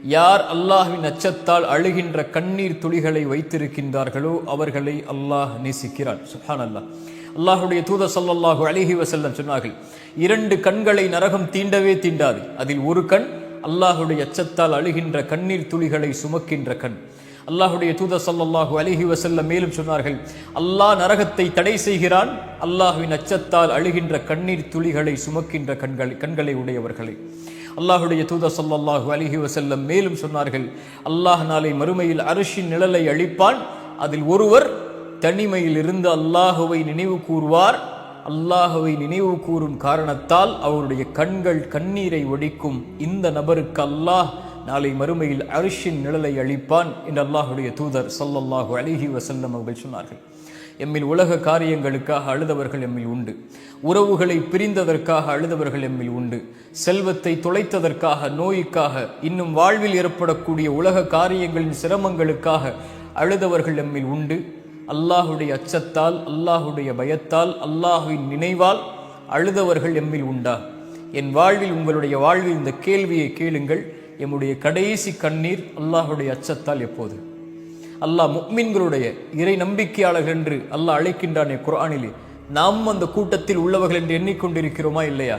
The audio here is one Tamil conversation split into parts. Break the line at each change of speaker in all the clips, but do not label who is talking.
யார் அல்லாஹ்வின் அச்சத்தால் அழுகின்ற கண்ணீர் துளிகளை வைத்திருக்கின்றார்களோ அவர்களை அல்லாஹ் நேசிக்கிறான். சுப்ஹானல்லாஹ். அல்லாஹ்வுடைய தூதர் ஸல்லல்லாஹு அலைஹி வஸல்லம் சொன்னார்கள், 2 கண்களை நரகம் தீண்டவே தீண்டாது. அதில் ஒரு கண் அல்லாஹ்வுடைய அச்சத்தால் அழுகின்ற கண்ணீர் துளிகளை சுமக்கின்ற கண். அல்லாஹ்வுடைய தூதர் ஸல்லல்லாஹு அலைஹி வஸல்லம் மேலும் சொன்னார்கள், அல்லாஹ் நரகத்தை தடை செய்கிறான் அல்லாஹ்வின் அச்சத்தால் அழுகின்ற கண்ணீர் துளிகளை சுமக்கின்ற கண்களை உடையவர்களை. அல்லாஹ்வுடைய தூதர் ஸல்லல்லாஹு அலைஹி வஸல்லம் மேலும் சொன்னார்கள், அல்லாஹ் நாளை மறுமையில் அர்ஷின் நிழலை அளிப்பான். அதில் ஒருவர் தனிமையில் இருந்து அல்லாஹுவை நினைவு கூறுவார். அல்லாஹுவை நினைவு கூறும் காரணத்தால் அவருடைய கண்கள் கண்ணீரை ஒடிக்கும். இந்த நபருக்கு அல்லாஹ் நாளை மறுமையில் அர்ஷின் நிழலை அளிப்பான் என்று அல்லாஹ்வுடைய தூதர் ஸல்லல்லாஹு அலைஹி வஸல்லம் அவர்கள் சொன்னார்கள். எம்மில் உலக காரியங்களுக்காக அழுதவர்கள் எம்மில் உண்டு. உறவுகளை பிரிந்ததற்காக அழுதவர்கள் எம்மில் உண்டு. செல்வத்தை தொலைத்ததற்காக, நோய்க்காக, இன்னும் வாழ்வில் ஏற்படக்கூடிய உலக காரியங்களின் சிரமங்களுக்காக அழுதவர்கள் எம்மில் உண்டு. அல்லாஹுடைய அச்சத்தால், அல்லாஹுடைய பயத்தால், அல்லாஹுவின் நினைவால் அழுதவர்கள் எம்மில் உண்டா? என் வாழ்வில், உங்களுடைய வாழ்வில் இந்த கேள்வியை கேளுங்கள். எம்முடைய கடைசி கண்ணீர் அல்லாஹுடைய அச்சத்தால் எப்போது? அல்லாஹ் முஃமின்களுடைய இறை நம்பிக்கையாளர்கள் என்று அல்லாஹ் அழைக்கின்றானே குர்ஆனிலே, நாம் அந்த கூட்டத்தில் உள்ளவர்கள் என்று எண்ணிக்கொண்டிருக்கிறோமா இல்லையா?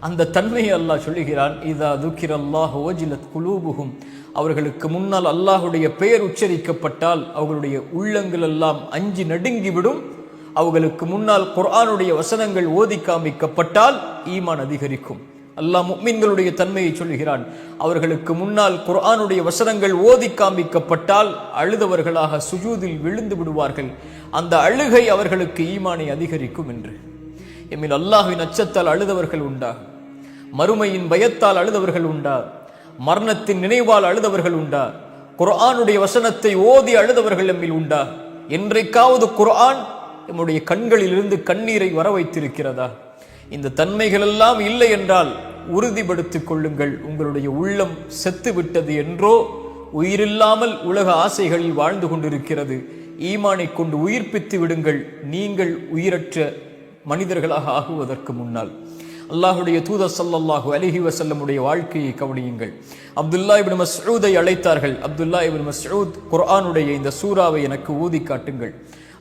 அந்த தன்மையை அல்லாஹ் சொல்லுகிறான், இதா துக்கிரல்லாஹு வஜிலத் குலூபுஹும். அவர்களுக்கு முன்னால் அல்லாஹுடைய பெயர் உச்சரிக்கப்பட்டால் அவர்களுடைய உள்ளங்கள் எல்லாம் அஞ்சி நடுங்கிவிடும். அவர்களுக்கு முன்னால் குர்ஆனுடைய வசனங்கள் ஓதி காமிக்கப்பட்டால் ஈமான் அதிகரிக்கும். அல்லாஹ் முஃமின்களுடைய தன்மையை சொல்கிறான். அவர்களுக்கு முன்னால் குர்ஆனுடைய வசனங்கள் ஓதி காமிக்கப்பட்டால் அழுதவர்களாக சுஜூதில் விழுந்து விடுவார்கள். அந்த அழுகை அவர்களுக்கு ஈமானை அதிகரிக்கும் என்று. எம்மில் அல்லாஹ்வின் அச்சத்தால் அழுதவர்கள் உண்டா? மறுமையின் பயத்தால் அழுதவர்கள் உண்டா? மரணத்தின் நினைவால் அழுதவர்கள் உண்டா? குர்ஆனுடைய வசனத்தை ஓதி அழுதவர்கள் எம்மில் உண்டா? என்றைக்காவது குர்ஆன் நம்முடைய கண்களில் இருந்து கண்ணீரை வர வைத்திருக்கிறதா? இந்த தன்மைகள் எல்லாம் இல்லை என்றால் உறுதிப்படுத்திக் கொள்ளுங்கள், உங்களுடைய உள்ளம் செத்து விட்டது என்றோ, உயிரில்லாமல் உலக ஆசைகளில் வாழ்ந்து கொண்டிருக்கிறது. ஈமானை கொண்டு உயிர்ப்பித்து விடுங்கள், நீங்கள் உயிரற்ற மனிதர்களாக ஆகுவதற்கு முன்னால். அல்லாஹுடைய தூதர் ஸல்லல்லாஹு அலைஹி வஸல்லமுடைய வாழ்க்கையை கவனியுங்கள். அப்துல்லா இப்னு மஸ்ஊதை அழைத்தார்கள். அப்துல்லா இப்னு மஸ்ஊத், குர்ஆனுடைய இந்த சூராவை எனக்கு ஊதி காட்டுங்கள்.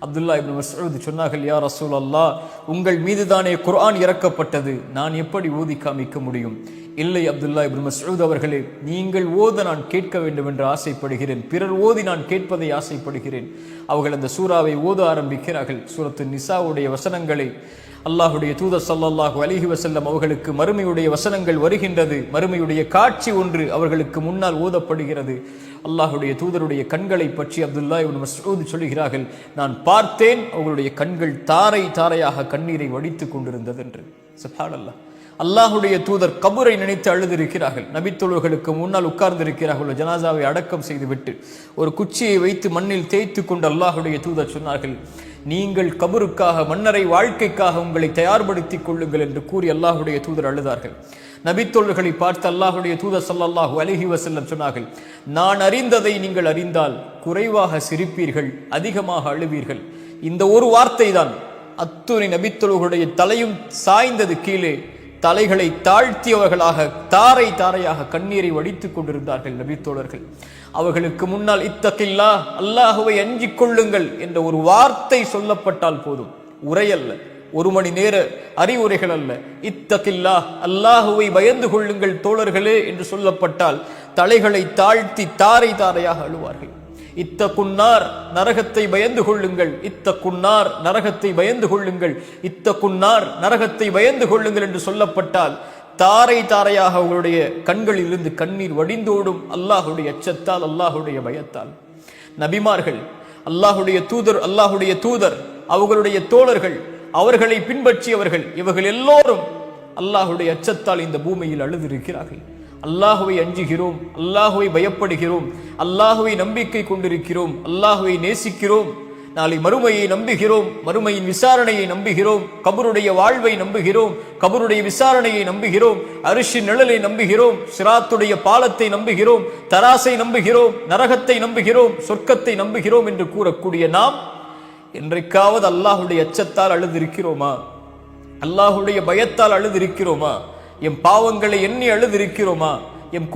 அப்துல்லா இப்னு மஸ்ஊத் சொன்னார்கள், யா ரசூலல்லாஹ், உங்கள் மீதுதானே குர்ஆன் இறக்கப்பட்டது, நான் எப்படி ஓதி காமிக்க முடியும்? இல்லை அப்துல்லா இப்னு மஸ்ஊத் அவர்களே, நீங்கள் ஓத நான் கேட்க வேண்டும் என்று ஆசைப்படுகிறேன். பிறர் ஓதி நான் கேட்பதை ஆசைப்படுகிறேன். அவர்கள் அந்த சூராவை ஓத ஆரம்பிக்கிறார்கள். சூரத்து நிசாவுடைய வசனங்களை அல்லாஹுடைய தூதர் ஸல்லல்லாஹு அலைஹி வஸல்லம் அவர்களுக்கு மறுமையுடைய வசனங்கள் வருகின்றது. மறுமையுடைய காட்சி ஒன்று அவர்களுக்கு முன்னால் ஓதப்படுகிறது. அல்லாஹுடைய தூதருடைய கண்களை பற்றி அப்துல்லா இப்னு மஸ்ஊத் சொல்கிறார்கள், நான் பார்த்தேன் அவர்களுடைய கண்கள் தாரை தாரையாக கண்ணீரை வடித்துக் கொண்டிருந்தது என்று. சுப்ஹானல்லாஹ். அல்லாஹுடைய தூதர் கபரை நினைத்து அழுதிருக்கிறார்கள். நபித்தோழர்களுக்கு முன்னால் உட்கார்ந்திருக்கிறார்கள். ஜனாசாவை அடக்கம் செய்துவிட்டு ஒரு குச்சியை வைத்து மண்ணில் தேய்த்து கொண்டு அல்லாஹுடைய தூதர் சொன்னார்கள், நீங்கள் கபருக்காக, மன்னரை வாழ்க்கைக்காக உங்களை தயார்படுத்திக் கொள்ளுங்கள் என்று கூறி அல்லாஹுடைய தூதர் அழுதார்கள். நபித்தோழர்களை பார்த்து அல்லாஹுடைய தூதர் ஸல்லல்லாஹு அலைஹி வஸல்லம் சொன்னார்கள், நான் அறிந்ததை நீங்கள் அறிந்தால் குறைவாக சிரிப்பீர்கள், அதிகமாக அழுவீர்கள். இந்த ஒரு வார்த்தை தான் அத்துணை நபித்தோழர்களுடைய தலையும் சாய்ந்தது கீழே. தலைகளை தாழ்த்தியவர்களாக தாரை தாரையாக கண்ணீரை வடித்துக் கொண்டிருந்தார்கள் நபித்தோழர்கள். அவர்களுக்கு முன்னால் இத்தகில்லா, அல்லாஹுவை அஞ்சிக் கொள்ளுங்கள் என்ற ஒரு வார்த்தை சொல்லப்பட்டால் போதும். உரையல்ல, 1 மணி நேர அறிவுரைகள் அல்ல. இத்தகில்லா, அல்லாஹுவை பயந்து கொள்ளுங்கள் தோழர்களே என்று சொல்லப்பட்டால் தலைகளை தாழ்த்தி தாரை தாரையாக அழுவார்கள். இத்தகுன்னார், நரகத்தை பயந்து கொள்ளுங்கள், இத்தகுன்னார், நரகத்தை பயந்து கொள்ளுங்கள், இத்தகுன்னார், நரகத்தை பயந்து கொள்ளுங்கள் என்று சொல்லப்பட்டால் தாரை தாரையாக அவர்களுடைய கண்களில் இருந்து கண்ணீர் வடிந்தோடும். அல்லாஹுடைய அச்சத்தால், அல்லாஹுடைய பயத்தால். நபிமார்கள், அல்லாஹுடைய தூதர், அவர்களுடைய தோழர்கள், அவர்களை பின்பற்றியவர்கள், இவர்கள் எல்லோரும் அல்லாஹுடைய அச்சத்தால் இந்த பூமியில் அழுதிருக்கிறார்கள். அல்லாஹுவை அஞ்சுகிறோம், அல்லாஹுவை பயப்படுகிறோம், அல்லாஹுவை நம்பிக்கை கொண்டிருக்கிறோம், அல்லாஹுவை நேசிக்கிறோம், நாளை மறுமையை நம்புகிறோம், மறுமையின் விசாரணையை நம்புகிறோம், கபருடைய வாழ்வை நம்புகிறோம், கபருடைய விசாரணையை நம்புகிறோம், அரிஷின் நிழலை நம்புகிறோம், சிராத்துடைய பாலத்தை நம்புகிறோம், தராசை நம்புகிறோம், நரகத்தை நம்புகிறோம், சொர்க்கத்தை நம்புகிறோம் என்று கூறக்கூடிய நாம் என்றைக்காவது அல்லாஹுடைய அச்சத்தால் அழுதிருக்கிறோமா? அல்லாஹுடைய பயத்தால் அழுதிருக்கிறோமா? எம் பாவங்களை எண்ணி அழுதிருக்கிறோமா? எம்